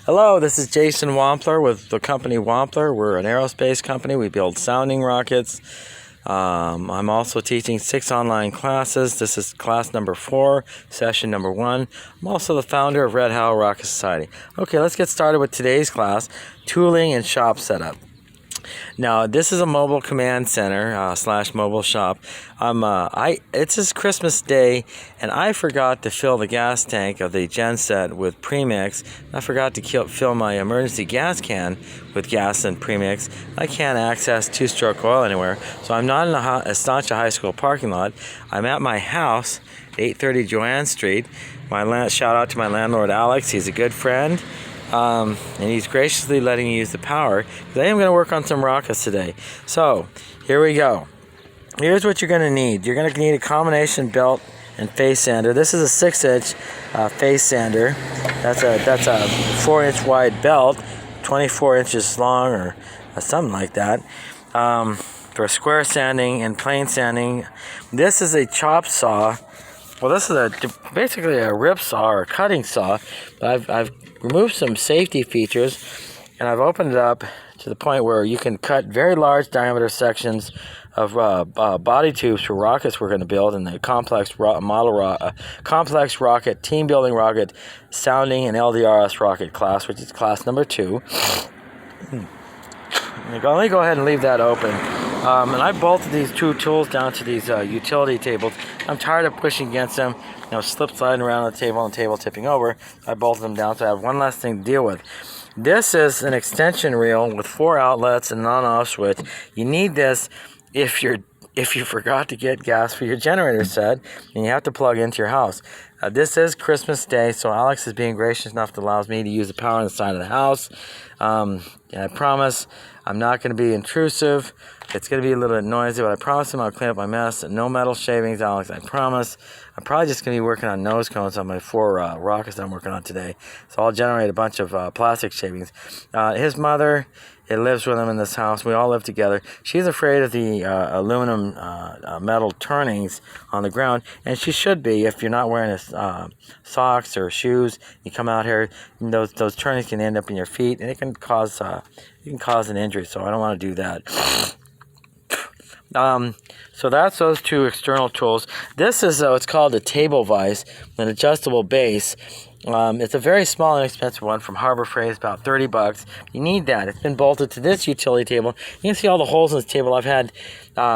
Hello, this is Jason Wampler with the company Wampler. We're an aerospace company. We build sounding rockets. I'm also teaching 6 online classes. This is class number 4, session number 1. I'm also the founder of Red Howl Rocket Society. Okay, let's get started with today's class, tooling and shop setup. Now, this is a mobile command center slash mobile shop. It's just Christmas Day, and I forgot to fill the gas tank of the genset with premix. I forgot to fill my emergency gas can with gas and premix. I can't access two-stroke oil anywhere, so I'm not in a Estancia High School parking lot. I'm at my house, 830 Joanne Street. Shout out to my landlord Alex. He's a good friend. And he's graciously letting me use the power because I am going to work on some rockets today. So here we go. Here's what you're going to need. You're going to need a combination belt and face sander. This is a 6-inch face sander. That's a 4-inch wide belt, 24 inches long or something like that. For square sanding and plane sanding. This is a chop saw. Well, this is basically a rip saw or a cutting saw, but I've removed some safety features, and I've opened it up to the point where you can cut very large diameter sections of body tubes for rockets we're going to build in the complex rocket, team building rocket, sounding and LDRS rocket class, which is class number 2. Let me go ahead and leave that open. And I bolted these 2 tools down to these utility tables. I'm tired of pushing against them, slip sliding around on the table and the table tipping over. I bolted them down so I have one less thing to deal with. This is an extension reel with 4 outlets and an on-off switch. You need this if you forgot to get gas for your generator set and you have to plug into your house. This is Christmas Day, so Alex is being gracious enough to allow me to use the power inside of the house. And I promise I'm not going to be intrusive. It's going to be a little bit noisy, but I promise him I'll clean up my mess. No metal shavings, Alex, I promise. I'm probably just going to be working on nose cones on my 4 rockets that I'm working on today. So I'll generate a bunch of plastic shavings. His mother, it lives with him in this house. We all live together. She's afraid of the aluminum metal turnings on the ground, and she should be. If you're not wearing socks or shoes, you come out here, those turnings can end up in your feet, and it can cause an injury. So I don't want to do that. So that's those 2 external tools. This is what's called a table vise, an adjustable base. It's a very small, inexpensive one from Harbor Freight. It's about $30. You need that. It's been bolted to this utility table. You can see all the holes in this table. I've had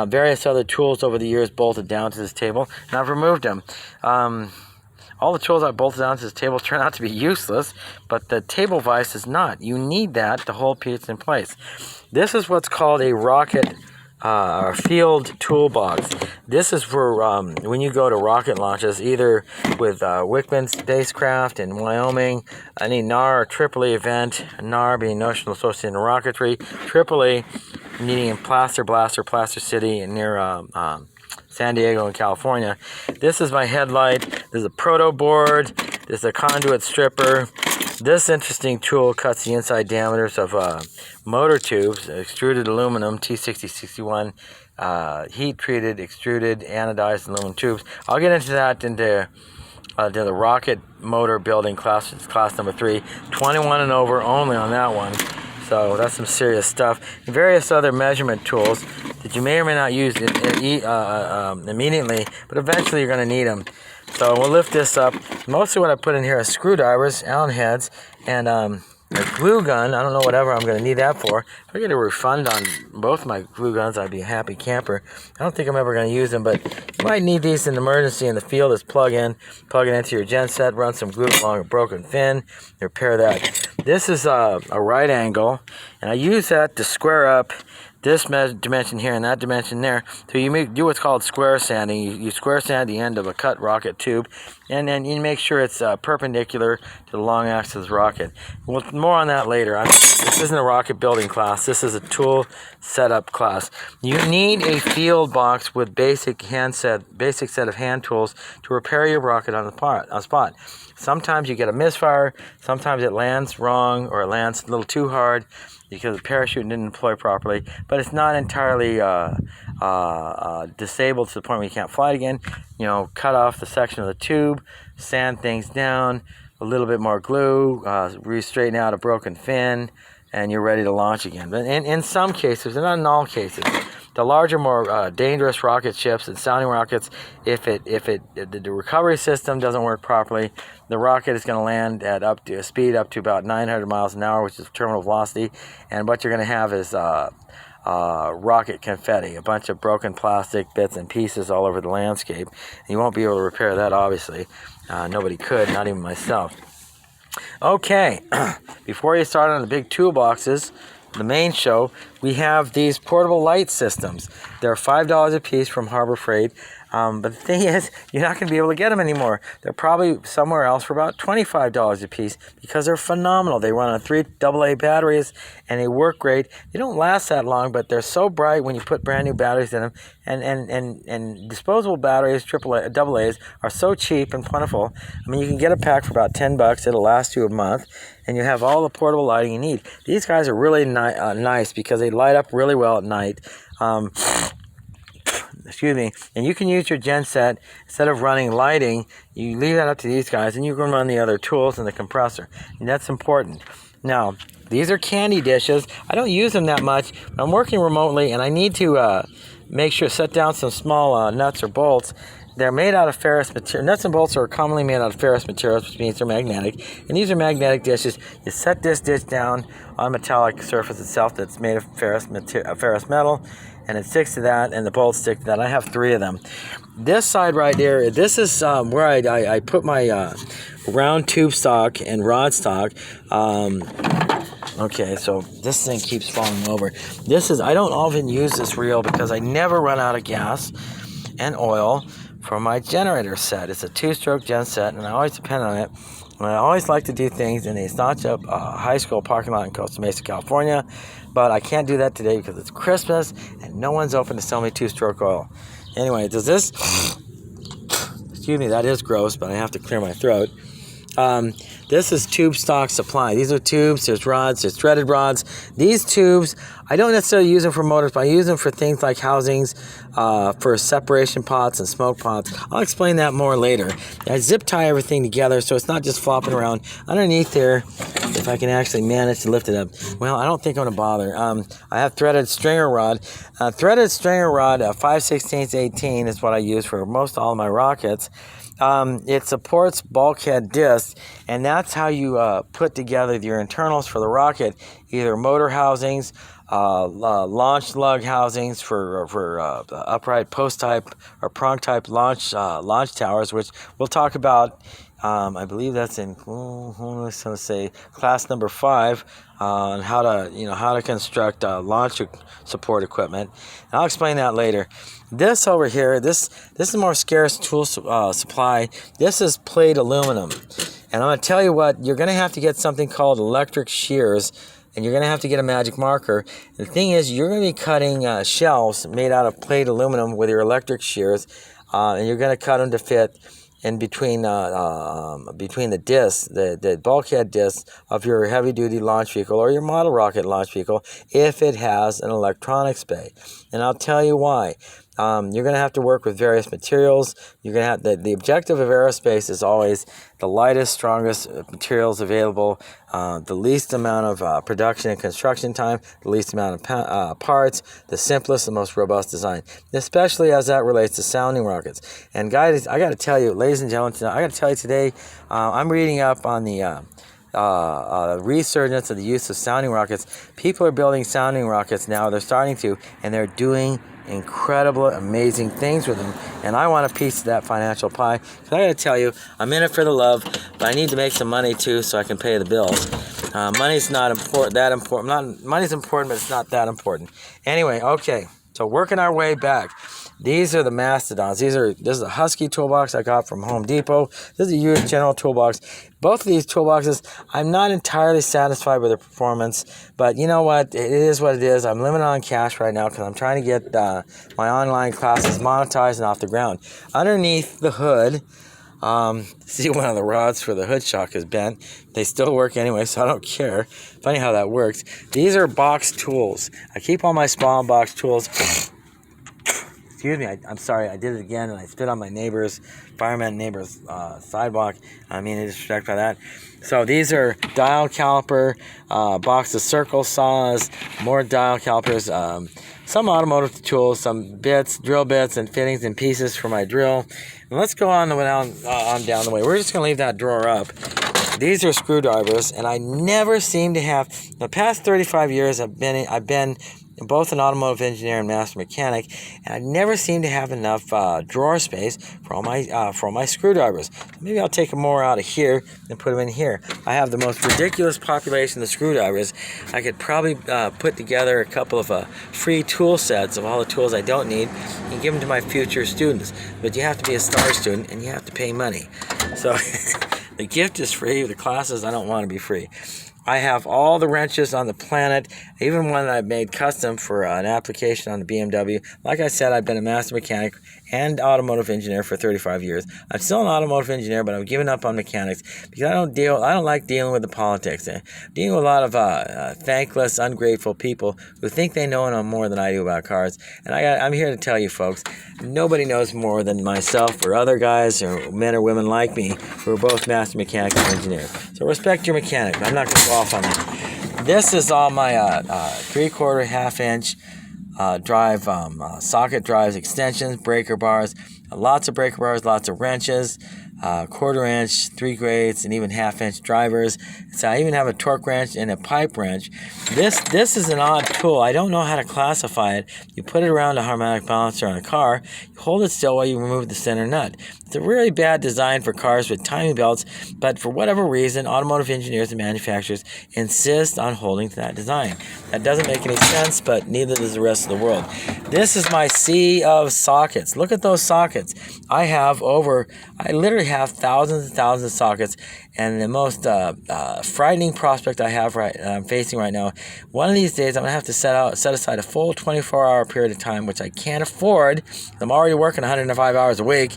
various other tools over the years bolted down to this table, and I've removed them. All the tools I bolted down to this table turn out to be useless, but the table vise is not. You need that to hold pieces in place. This is what's called a rocket field toolbox. This is for when you go to rocket launches, either with Wickman Spacecraft in Wyoming, any NAR or Tripoli event, NAR being National Association of Rocketry, Tripoli meeting in Placer City near San Diego in California. This is my headlight. There's a proto board. There's a conduit stripper. This interesting tool cuts the inside diameters of motor tubes, extruded aluminum, T6061, heat-treated, extruded, anodized aluminum tubes. I'll get into that into the rocket motor building class. It's class number 3, 21 and over only on that one. So that's some serious stuff. Various other measurement tools that you may or may not use immediately, but eventually you're going to need them. So we'll lift this up. Mostly what I put in here are screwdrivers, Allen heads, and a glue gun. I don't know whatever I'm going to need that for. If I get a refund on both my glue guns, I'd be a happy camper. I don't think I'm ever going to use them, but you might need these in emergency in the field as plug it into your gen set, run some glue along a broken fin, repair that. This is a right angle, and I use that to square up this dimension here and that dimension there. So you do what's called square sanding. You square sand the end of a cut rocket tube, and then you make sure it's perpendicular to the long axis rocket. Well, more on that later. This isn't a rocket building class. This is a tool setup class. You need a field box with basic set of hand tools to repair your rocket on the spot. Sometimes you get a misfire. Sometimes it lands wrong or it lands a little too hard because the parachute didn't deploy properly, but it's not entirely disabled to the point where you can't fly it again. Cut off the section of the tube, sand things down, a little bit more glue, re-straighten out a broken fin, and you're ready to launch again. But in some cases, and not in all cases, the larger, more dangerous rocket ships and sounding rockets, if the recovery system doesn't work properly, the rocket is going to land at up to a speed up to about 900 miles an hour, which is terminal velocity, and what you're going to have is rocket confetti, a bunch of broken plastic bits and pieces all over the landscape. You won't be able to repair that, obviously. Nobody could, not even myself. Okay, before you start on the big toolboxes, the main show, we have these portable light systems. They're $5 a piece from Harbor Freight. But the thing is, you're not going to be able to get them anymore. They're probably somewhere else for about $25 a piece because they're phenomenal. They run on 3 AA batteries and they work great. They don't last that long, but they're so bright when you put brand new batteries in them. And disposable batteries, AA's, are so cheap and plentiful. I mean, you can get a pack for about $10. It'll last you a month. And you have all the portable lighting you need. These guys are really nice because they light up really well at night. Excuse me, and you can use your genset, instead of running lighting, you leave that up to these guys, and you can run the other tools and the compressor, and that's important. Now, these are candy dishes. I don't use them that much, but I'm working remotely, and I need to make sure, set down some small nuts or bolts. They're made out of ferrous material. Nuts and bolts are commonly made out of ferrous materials, which means they're magnetic. And these are magnetic dishes. You set this dish down on a metallic surface itself that's made of ferrous metal, and it sticks to that, and the bolts stick to that. I have 3 of them. This side right there, this is where I put my round tube stock and rod stock. Okay, so this thing keeps falling over. I don't often use this reel because I never run out of gas and oil for my generator set. It's a 2-stroke gen set, and I always depend on it. And I always like to do things in a staunch-up high school parking lot in Costa Mesa, California, but I can't do that today because it's Christmas and no one's open to sell me 2-stroke oil. Anyway, does this... Excuse me, that is gross, but I have to clear my throat. This is tube stock supply. These are tubes, there's rods, there's threaded rods. These tubes, I don't necessarily use them for motors, but I use them for things like housings, for separation pots and smoke pots. I'll explain that more later. I zip tie everything together so it's not just flopping around. Underneath there, if I can actually manage to lift it up. Well, I don't think I'm going to bother. I have threaded stringer rod. Threaded stringer rod, 5/16 18 is what I use for most all of my rockets. It supports bulkhead discs, and that's how you put together your internals for the rocket, either motor housings, launch lug housings for upright post type or prong type launch towers, which we'll talk about. I believe that's in let's say class number 5 on how to construct launch support equipment. And I'll explain that later. This over here, this is more scarce tool supply. This is plate aluminum, and I'm going to tell you what, you're going to have to get something called electric shears, and you're going to have to get a magic marker. And the thing is, you're going to be cutting shelves made out of plate aluminum with your electric shears, and you're going to cut them to fit in between the discs, the bulkhead discs of your heavy-duty launch vehicle or your model rocket launch vehicle, if it has an electronics bay. And I'll tell you why. You're going to have to work with various materials. You're going to have the objective of aerospace is always the lightest, strongest materials available, the least amount of production and construction time, the least amount of parts, the simplest, the most robust design, especially as that relates to sounding rockets. And guys, I got to tell you, ladies and gentlemen, I got to tell you today, I'm reading up on the resurgence of the use of sounding rockets. People are building sounding rockets now. They're starting to, and they're doing incredible, amazing things with them, and I want a piece of that financial pie. Because I got to tell you, I'm in it for the love, but I need to make some money too, so I can pay the bills. Money's not important. Money's important, but it's not that important. Anyway, okay. So working our way back. These are the Mastodons. This is a Husky toolbox I got from Home Depot. This is a US General toolbox. Both of these toolboxes, I'm not entirely satisfied with their performance, but you know what? It is what it is. I'm living on cash right now because I'm trying to get my online classes monetized and off the ground. Underneath the hood, see, one of the rods for the hood shock is bent. They still work anyway, so I don't care. Funny how that works. These are box tools. I keep all my small box tools excuse me, I'm sorry, I did it again, and I spit on my fireman neighbor's sidewalk. I mean, any disrespect by that. So these are dial caliper, box of circle saws, more dial calipers, some automotive tools, some bits, drill bits, and fittings and pieces for my drill. And let's go on down the way. We're just going to leave that drawer up. These are screwdrivers, and I never seem to have. The past 35 years, I've been both an automotive engineer and master mechanic, and I never seem to have enough drawer space for all my screwdrivers. Maybe I'll take more out of here and put them in here. I have the most ridiculous population of screwdrivers. I could probably put together a couple of free tool sets of all the tools I don't need and give them to my future students. But you have to be a STAR student, and you have to pay money. So the gift is free. The classes, I don't want to be free. I have all the wrenches on the planet, even one that I've made custom for an application on the BMW. Like I said, I've been a master mechanic and automotive engineer for 35 years. I'm still an automotive engineer, but I've given up on mechanics because I don't like dealing with the politics. I'm dealing with a lot of thankless, ungrateful people who think they know more than I do about cars. And I'm here to tell you folks, nobody knows more than myself or other guys or men or women like me who are both master mechanics and engineers. So respect your mechanic. I'm not going to go off on that. This is all my 3/4, half-inch drive, socket drives, extensions, breaker bars, lots of breaker bars, lots of wrenches, 1/4 inch, 3 grades, and even half-inch drivers. So I even have a torque wrench and a pipe wrench. This is an odd tool. I don't know how to classify it. You put it around a harmonic balancer on a car. You hold it still while you remove the center nut. It's a really bad design for cars with timing belts, but for whatever reason, automotive engineers and manufacturers insist on holding to that design. That doesn't make any sense, but neither does the rest of the world. This is my sea of sockets. Look at those sockets. I literally have thousands and thousands of sockets, and the most frightening prospect I'm facing right now, one of these days I'm going to have to set aside a full 24-hour period of time, which I can't afford. I'm already working 105 hours a week,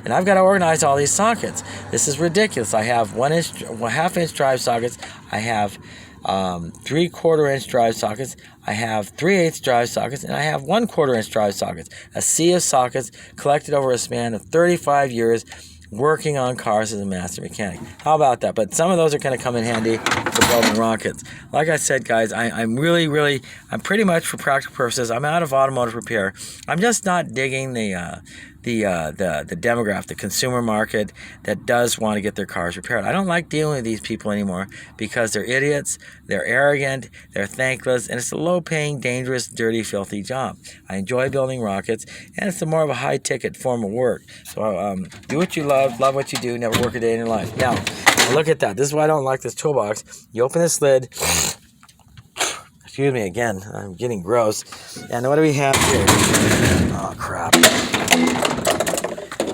and I've got to organize all these sockets. This is ridiculous. I have 1/2-inch drive sockets. I have 3/4 inch drive sockets. I have 3/8 drive sockets, and I have 1/4 inch drive sockets. A sea of sockets collected over a span of 35 years working on cars as a master mechanic. How about that? But some of those are going to come in handy for building rockets. Like I said, guys, I'm pretty much, for practical purposes, I'm out of automotive repair. I'm just not digging the demographic, the consumer market that does want to get their cars repaired. I don't like dealing with these people anymore because they're idiots, they're arrogant, they're thankless, and it's a low-paying, dangerous, dirty, filthy job. I enjoy building rockets, and it's more of a high-ticket form of work. So do what you love what you do, never work a day in your life. Now, look at that. This is why I don't like this toolbox. You open this lid. Excuse me again, I'm getting gross. And what do we have here? Oh, crap.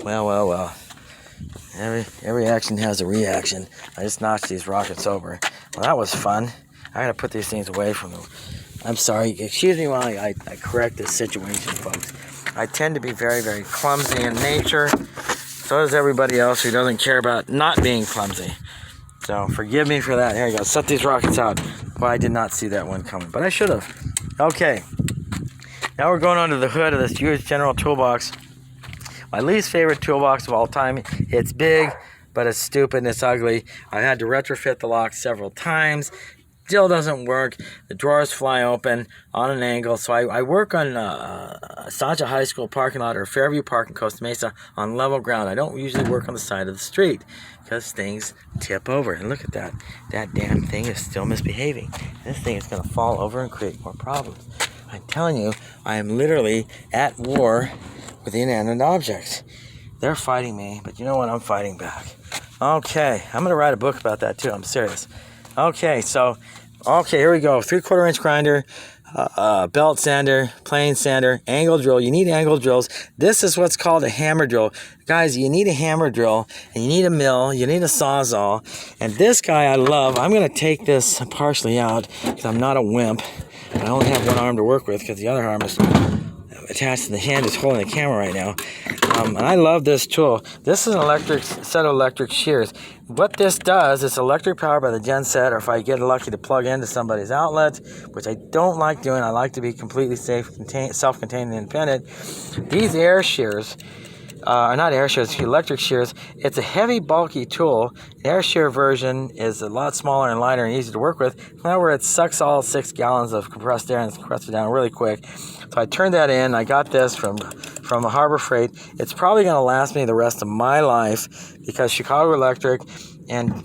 Well. Every action has a reaction. I just knocked these rockets over. Well, that was fun. I gotta put these things away from them. I'm sorry. Excuse me while I correct this situation, folks. I tend to be very, very clumsy in nature. So does everybody else who doesn't care about not being clumsy. So forgive me for that. There you go. Set these rockets out. Well, I did not see that one coming, but I should have. Okay. Now we're going under the hood of this huge General toolbox. My least favorite toolbox of all time. It's big, but it's stupid and it's ugly. I had to retrofit the lock several times. Still doesn't work. The drawers fly open on an angle. So I work on Sancha High School parking lot or Fairview Park in Costa Mesa on level ground. I don't usually work on the side of the street because things tip over. And look at that. That damn thing is still misbehaving. This thing is going to fall over and create more problems. I'm telling you, I am literally at war with inanimate objects. They're fighting me, but you know what? I'm fighting back. Okay, I'm going to write a book about that too. I'm serious. Okay, here we go. 3/4 inch grinder, belt sander, plane sander, angle drill. You need angle drills. This is what's called a hammer drill. Guys, you need a hammer drill, and you need a mill, you need a sawzall. And this guy I love. I'm going to take this partially out because I'm not a wimp. I only have one arm to work with because the other arm is attached to the hand that's holding the camera right now. And I love this tool. This is an electric set of electric shears. What this does is electric power by the genset, or if I get lucky to plug into somebody's outlet, which I don't like doing. I like to be completely safe, self-contained, and independent. These air shears, are not air shears, electric shears. It's a heavy, bulky tool. The air shear version is a lot smaller and lighter and easy to work with. However, it sucks all 6 gallons of compressed air and compressed it down really quick. So I turned that in. I got this from a Harbor Freight. It's probably going to last me the rest of my life because Chicago Electric and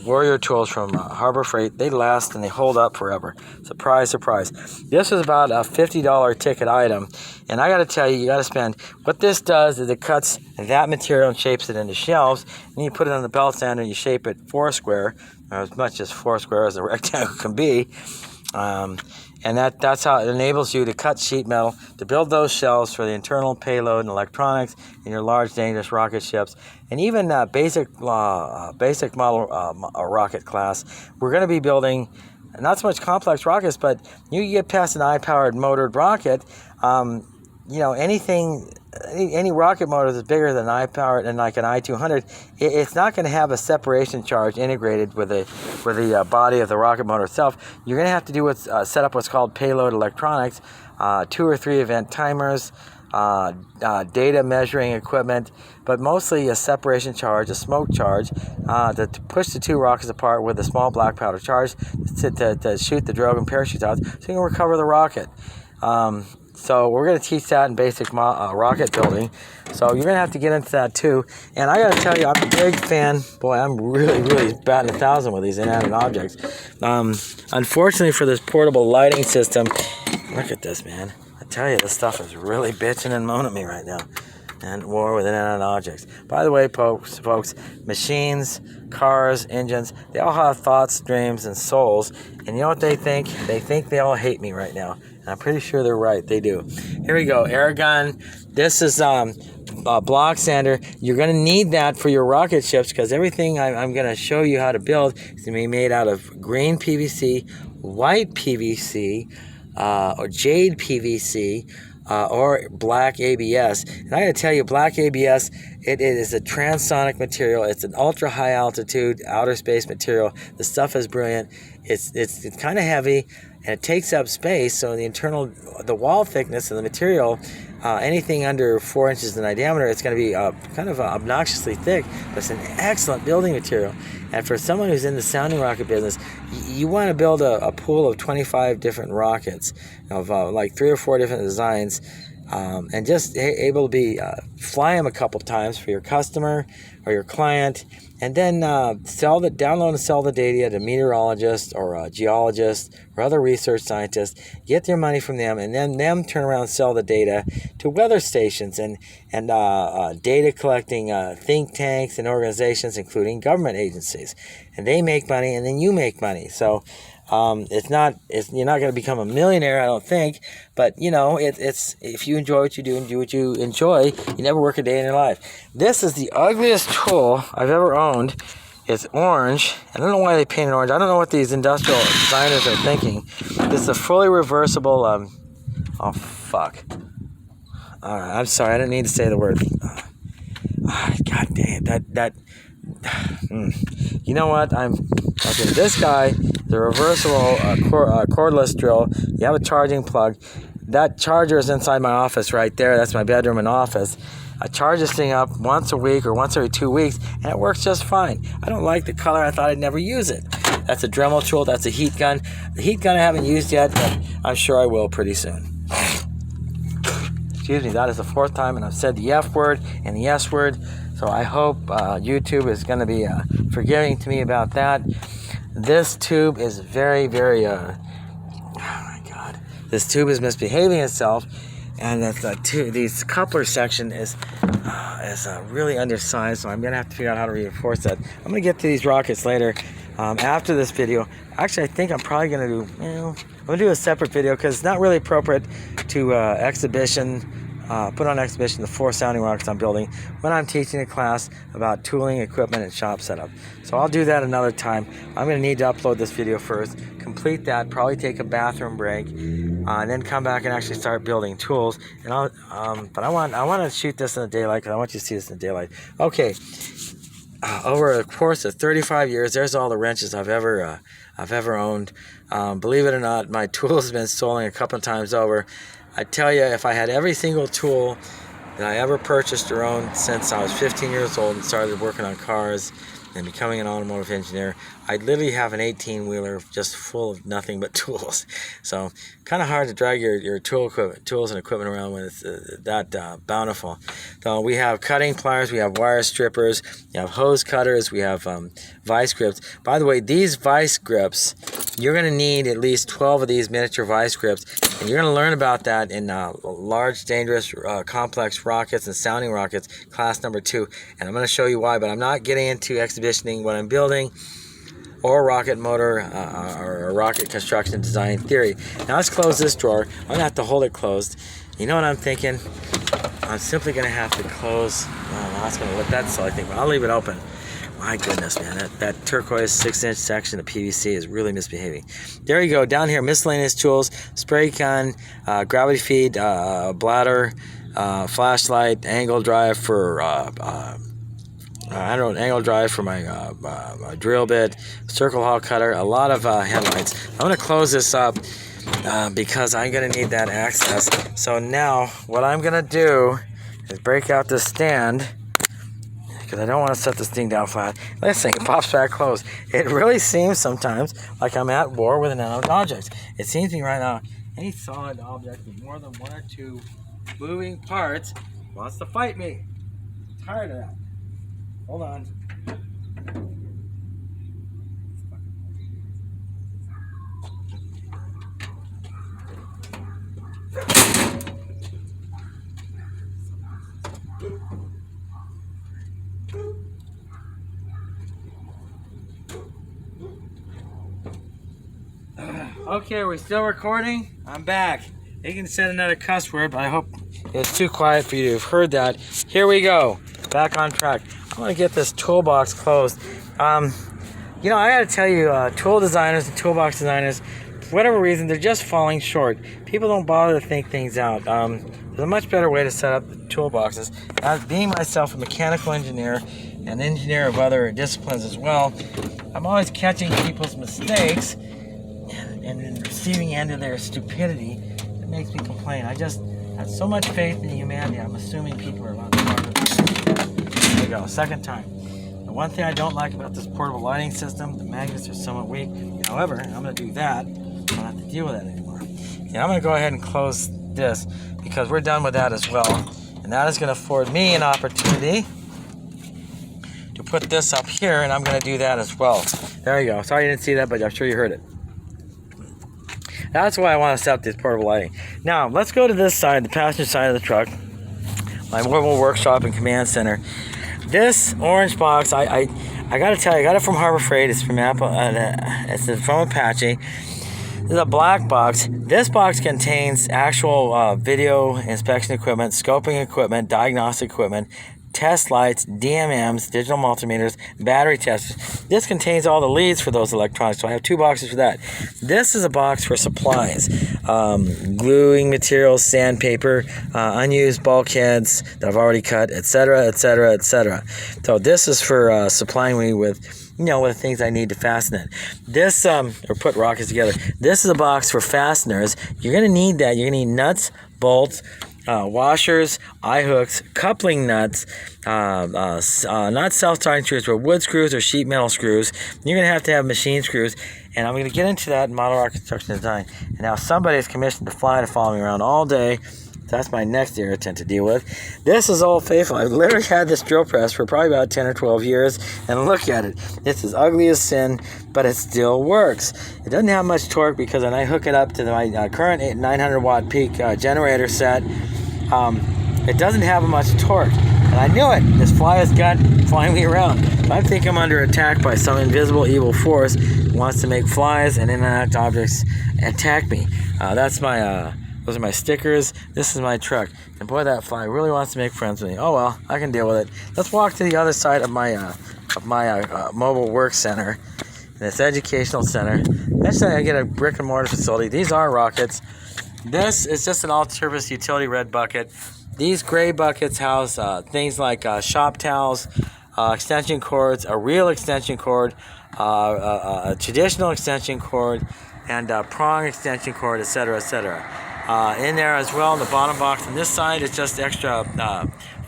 Warrior tools from Harbor Freight, they last and they hold up forever. Surprise, surprise. This is about a $50 ticket item. And I got to tell you, you got to spend. What this does is it cuts that material and shapes it into shelves. And you put it on the belt sander and you shape it foursquare, or as much as foursquare as a rectangle can be. And that's how it enables you to cut sheet metal to build those shells for the internal payload and electronics in your large, dangerous rocket ships, and even basic model rocket class. We're going to be building not so much complex rockets, but you get past an eye-powered motored rocket. Any rocket motor that's bigger than eye-powered and like an I-200, it's not going to have a separation charge integrated with the body of the rocket motor itself. You're going to have to do set up what's called payload electronics, 2 or 3 event timers, data measuring equipment, but mostly a separation charge, a smoke charge, to push the 2 rockets apart with a small black powder charge to shoot the drogue and parachute out so you can recover the rocket. So we're going to teach that in basic rocket building. So you're going to have to get into that too. And I got to tell you, I'm a big fan. Boy, I'm really batting 1,000 with these inanimate objects. Unfortunately for this portable lighting system, look at this, man. I tell you, this stuff is really bitching and moaning at me right now. And war with inanimate objects. By the way, folks, machines, cars, engines, they all have thoughts, dreams, and souls. And you know what they think? They think they all hate me right now. And I'm pretty sure they're right. They do. Here we go. Air gun. This is a block sander. You're going to need that for your rocket ships because everything I'm going to show you how to build is going to be made out of green PVC, white PVC, or jade PVC, or black ABS. And I got to tell you, black ABS, it is a transonic material. It's an ultra high altitude outer space material. The stuff is brilliant. It's kind of heavy and it takes up space. So the wall thickness of the material, anything under 4 inches in diameter, it's going to be kind of obnoxiously thick, but it's an excellent building material. And for someone who's in the sounding rocket business, you want to build a pool of 25 different rockets of like 3 or 4 different designs, and just able to fly them a couple times for your customer or your client, and then download and sell the data to meteorologists or geologists or other research scientists, get their money from them, and then them turn around and sell the data to weather stations and data collecting think tanks and organizations, including government agencies. And they make money, and then you make money. So you're not going to become a millionaire, I don't think, but it's if you enjoy what you do and do what you enjoy, you never work a day in your life. This is the ugliest tool I've ever owned. It's orange. I don't know why they painted orange. I don't know what these industrial designers are thinking. This is a fully reversible. Oh fuck! All right, I'm sorry. I didn't need to say the word. God damn that. You know what? Okay. This guy, the reversible cordless drill. You have a charging plug. That charger is inside my office right there. That's my bedroom and office. I charge this thing up once a week or once every 2 weeks, and it works just fine. I don't like the color. I thought I'd never use it. That's a Dremel tool. That's a heat gun. The heat gun I haven't used yet, but I'm sure I will pretty soon. Excuse me. That is the 4th time, and I've said the F word and the S word. So I hope YouTube is going to be forgiving to me about that. This tube is very, very, oh my God. This tube is misbehaving itself. And the coupler section is really undersized, so I'm going to have to figure out how to reinforce that. I'm going to get to these rockets later after this video. Actually, I think I'm probably going to do, I'm going to do a separate video because it's not really appropriate to put on exhibition the 4 sounding rockets I'm building when I'm teaching a class about tooling, equipment, and shop setup. So I'll do that another time. I'm going to need to upload this video first, complete that, probably take a bathroom break, and then come back and actually start building tools. And but I want to shoot this in the daylight because I want you to see this in the daylight. Okay, over the course of 35 years, there's all the wrenches I've ever owned. Believe it or not, my tools have been stolen a couple of times over. I tell you, if I had every single tool that I ever purchased or owned since I was 15 years old and started working on cars and becoming an automotive engineer, I'd literally have an 18-wheeler just full of nothing but tools. So kind of hard to drag your tools and equipment around when it's that bountiful. So we have cutting pliers, we have wire strippers, we have hose cutters, we have vice grips. By the way, these vice grips, you're going to need at least 12 of these miniature vice grips, and you're going to learn about that in large, dangerous, complex rockets and sounding rockets, class number 2. And I'm going to show you why, but I'm not getting into exhibitioning what I'm building or rocket motor or rocket construction design theory. Now let's close this drawer. I'm going to have to hold it closed. You know what I'm thinking? I'm simply going to have to close. Oh, that's going to look, that's all I think. I'll leave it open. My goodness, man, that turquoise 6-inch section of PVC is really misbehaving. There you go. Down here, miscellaneous tools, spray gun, gravity feed, bladder, flashlight, angle drive for angle drive for my drill bit, circle hall cutter, a lot of headlights. I'm going to close this up because I'm going to need that access. So now what I'm going to do is break out this stand because I don't want to set this thing down flat. This thing pops back closed. It really seems sometimes like I'm at war with inanimate objects. It seems to me right now, any solid object with more than 1 or 2 moving parts wants to fight me. I'm tired of that. Hold on. Okay, we're still recording. I'm back. You can send another cuss word, but I hope it's too quiet for you to have heard that. Here we go. Back on track. I want to get this toolbox closed. I got to tell you, tool designers and toolbox designers, for whatever reason, they're just falling short. People don't bother to think things out. There's a much better way to set up the toolboxes. As being myself a mechanical engineer, an engineer of other disciplines as well, I'm always catching people's mistakes and the receiving end of their stupidity. It makes me complain. I just have so much faith in humanity. I'm assuming people are a lot smarter. There we go, second time. The one thing I don't like about this portable lighting system, the magnets are somewhat weak. However, I'm going to do that. I don't have to deal with that anymore. And I'm going to go ahead and close this because we're done with that as well. And that is going to afford me an opportunity to put this up here, and I'm going to do that as well. There you go. Sorry you didn't see that, but I'm sure you heard it. That's why I want to set up this portable lighting. Now, let's go to this side, the passenger side of the truck, my mobile workshop and command center. This orange box, I got to tell you, I got it from Harbor Freight. It's from Apple. It's from Apache. This is a black box. This box contains actual video inspection equipment, scoping equipment, diagnostic equipment, test lights, DMMs, digital multimeters, battery testers. This contains all the leads for those electronics, so I have 2 boxes for that. This is a box for supplies, gluing materials, sandpaper, unused bulkheads that I've already cut, etc., etc., etc. So this is for supplying me with with things I need to fasten it. This, or put rockets together. This is a box for fasteners. You're going to need that. You're going to need nuts, bolts, washers, eye hooks, coupling nuts, not self-starting screws, but wood screws or sheet metal screws. You're going to have machine screws, and I'm going to get into that in model rocket construction design. And now somebody is commissioned to fly to follow me around all day. That's my next irritant to deal with. This is Old Faithful. I've literally had this drill press for probably about 10 or 12 years, and look at it. It's as ugly as sin, but it still works. It doesn't have much torque because when I hook it up to my current 900-watt peak generator set, it doesn't have much torque. And I knew it. This fly has got flying me around. I think I'm under attack by some invisible evil force who wants to make flies and inanimate objects attack me. That's my... Those are my stickers. This is my truck. And boy, that fly really wants to make friends with me. Oh well, I can deal with it. Let's walk to the other side of my mobile work center, this educational center. Next time I get a brick and mortar facility. These are rockets. This is just an all-purpose utility red bucket. These gray buckets house things like shop towels, extension cords, a real extension cord, a traditional extension cord, and prong extension cord, etc., etc. In there as well, in the bottom box on this side is just extra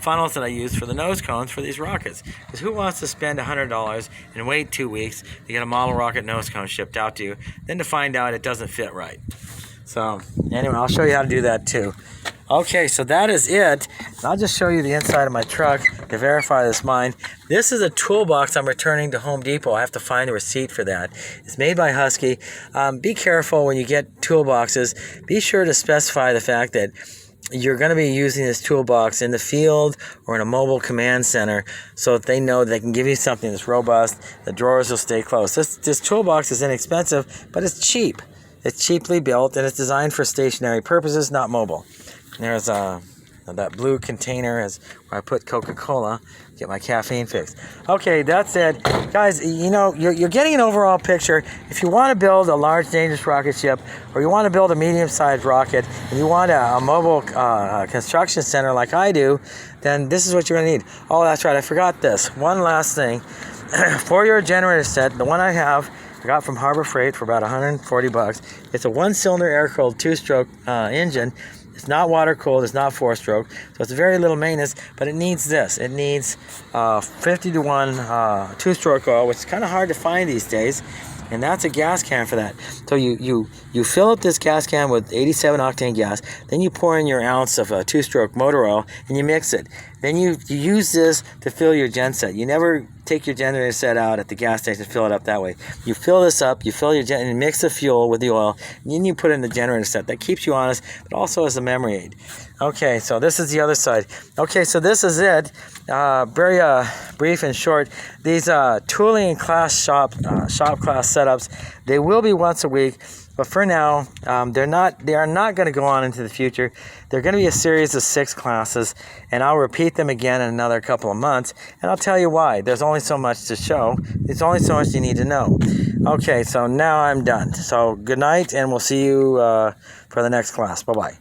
funnels that I use for the nose cones for these rockets. Because who wants to spend $100 and wait 2 weeks to get a model rocket nose cone shipped out to you, then to find out it doesn't fit right? So anyway, I'll show you how to do that too. Okay, so that is it. I'll just show you the inside of my truck to verify this mine. This is a toolbox I'm returning to Home Depot. I have to find a receipt for that. It's made by Husky. Be careful when you get toolboxes. Be sure to specify the fact that you're going to be using this toolbox in the field or in a mobile command center so that they know they can give you something that's robust. The drawers will stay closed. This toolbox is inexpensive, but it's cheap. It's cheaply built, and it's designed for stationary purposes, not mobile. And there's that blue container is where I put Coca-Cola, get my caffeine fix. Okay, that's it. Guys, you know, you're getting an overall picture. If you want to build a large, dangerous rocket ship, or you want to build a medium-sized rocket, and you want a mobile construction center like I do, then this is what you're going to need. Oh, that's right, I forgot this. One last thing. For your generator set, the one I have, I got from Harbor Freight for about $140. It's a one-cylinder air-cooled two-stroke engine. It's not water-cooled. It's not four-stroke. So it's very little maintenance, but it needs this. It needs 50-to-1 two-stroke oil, which is kind of hard to find these days. And that's a gas can for that. So you fill up this gas can with 87 octane gas. Then you pour in your ounce of two-stroke motor oil and you mix it. Then you use this to fill your gen set. You never take your generator set out at the gas station and fill it up that way. You fill this up, you fill your and mix the fuel with the oil, and then you put it in the generator set. That keeps you honest, but also as a memory aid. Okay, so this is the other side. Okay, so this is it. Very brief and short. These tooling and class shop class setups, they will be once a week. But for now, they are not going to go on into the future. They're going to be a series of 6 classes, and I'll repeat them again in another couple of months, and I'll tell you why. There's only so much to show. There's only so much you need to know. Okay, so now I'm done. So good night, and we'll see you for the next class. Bye-bye.